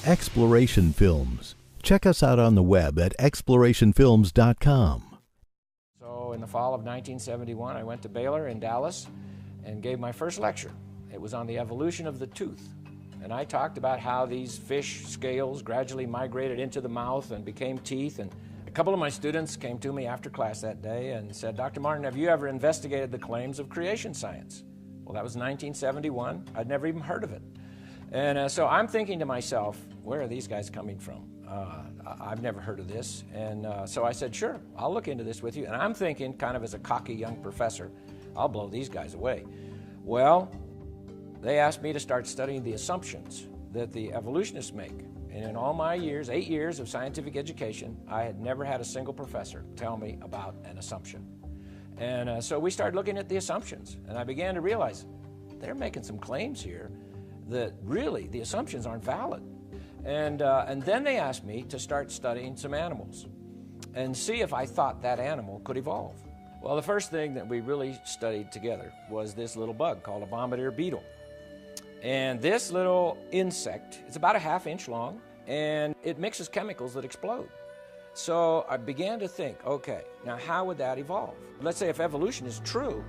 Exploration Films. Check us out on the web at explorationfilms.com. So in the fall of 1971, I went to Baylor in Dallas and gave my first lecture. It was on the evolution of the tooth. And I talked about how these fish scales gradually migrated into the mouth and became teeth. And a couple of my students came to me after class that day and said, "Dr. Martin, have you ever investigated the claims of creation science?" Well, that was 1971. I'd never even heard of it. And so I'm thinking to myself, where are these guys coming from? I've never heard of this. And so I said, sure, I'll look into this with you. And I'm thinking, kind of as a cocky young professor, I'll blow these guys away. Well, they asked me to start studying the assumptions that the evolutionists make. And in all my years, 8 years of scientific education, I had never had a single professor tell me about an assumption. And so we started looking at the assumptions, and I began to realize they're making some claims here that really the assumptions aren't valid. And then they asked me to start studying some animals and see if I thought that animal could evolve. Well, the first thing that we really studied together was this little bug called a Bombardier beetle. And this little insect, it's about a ½ inch long, and it mixes chemicals that explode. So I began to think, okay, now how would that evolve? Let's say if evolution is true,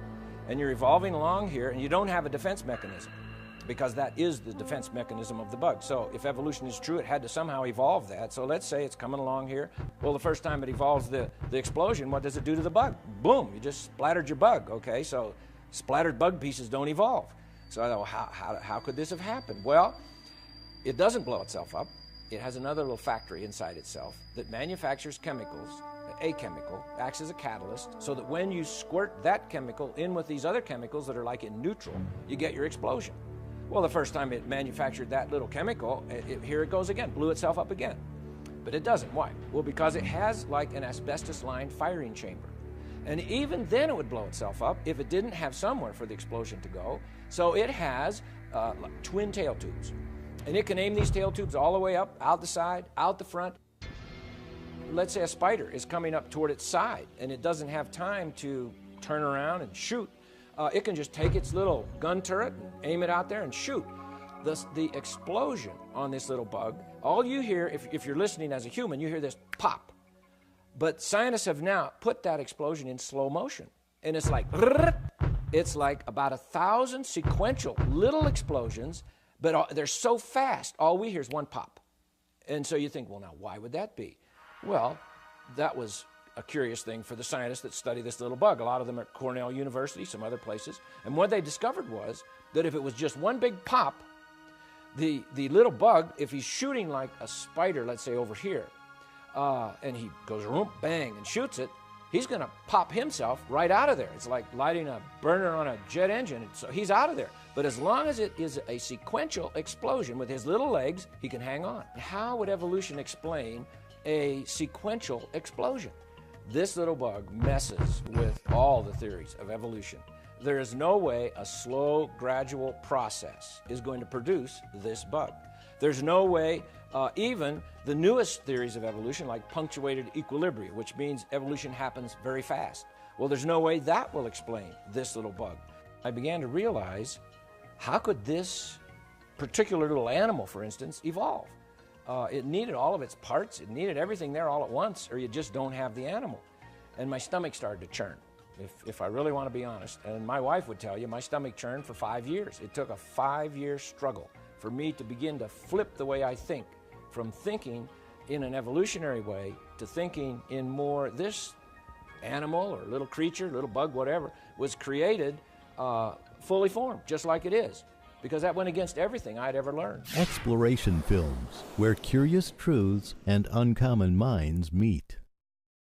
and you're evolving along here, and you don't have a defense mechanism, because that is the defense mechanism of the bug. So if evolution is true, it had to somehow evolve that. So let's say it's coming along here. Well, the first time it evolves the explosion, what does it do to the bug? Boom, you just splattered your bug, okay? So splattered bug pieces don't evolve. So I thought, well, how could this have happened? Well, it doesn't blow itself up. It has another little factory inside itself that manufactures chemicals. A chemical acts as a catalyst so that when you squirt that chemical in with these other chemicals that are like in neutral, you get your explosion. Well, the first time it manufactured that little chemical, here it goes again, blew itself up again. But it doesn't. Why? Well, because it has like an asbestos-lined firing chamber. And even then it would blow itself up if it didn't have somewhere for the explosion to go. So it has like twin tail tubes. And it can aim these tail tubes all the way up, out the side, out the front. Let's say a spider is coming up toward its side and it doesn't have time to turn around and shoot. It can just take its little gun turret and aim it out there and shoot. The explosion on this little bug, all you hear, if you're listening as a human, you hear this pop. But scientists have now put that explosion in slow motion. And it's like about 1,000 sequential little explosions, but they're so fast, all we hear is one pop. And so you think, well, now, why would that be? Well, that was a curious thing for the scientists that study this little bug. A lot of them are at Cornell University, some other places. And what they discovered was that if it was just one big pop, the little bug, if he's shooting like a spider, let's say over here, and he goes bang and shoots it, he's going to pop himself right out of there. It's like lighting a burner on a jet engine. So he's out of there. But as long as it is a sequential explosion with his little legs, he can hang on. How would evolution explain a sequential explosion? This little bug messes with all the theories of evolution. There is no way a slow, gradual process is going to produce this bug. There's no way even the newest theories of evolution, like punctuated equilibria, which means evolution happens very fast. Well, there's no way that will explain this little bug. I began to realize, how could this particular little animal, for instance, evolve? It needed all of its parts. It needed everything there all at once, or you just don't have the animal. And my stomach started to churn, if I really want to be honest. And my wife would tell you, my stomach churned for 5 years. It took a 5-year struggle for me to begin to flip the way I think, from thinking in an evolutionary way to thinking in more this animal or little creature, little bug, whatever, was created fully formed, just like it is. Because that went against everything I'd ever learned. Exploration Films, where curious truths and uncommon minds meet.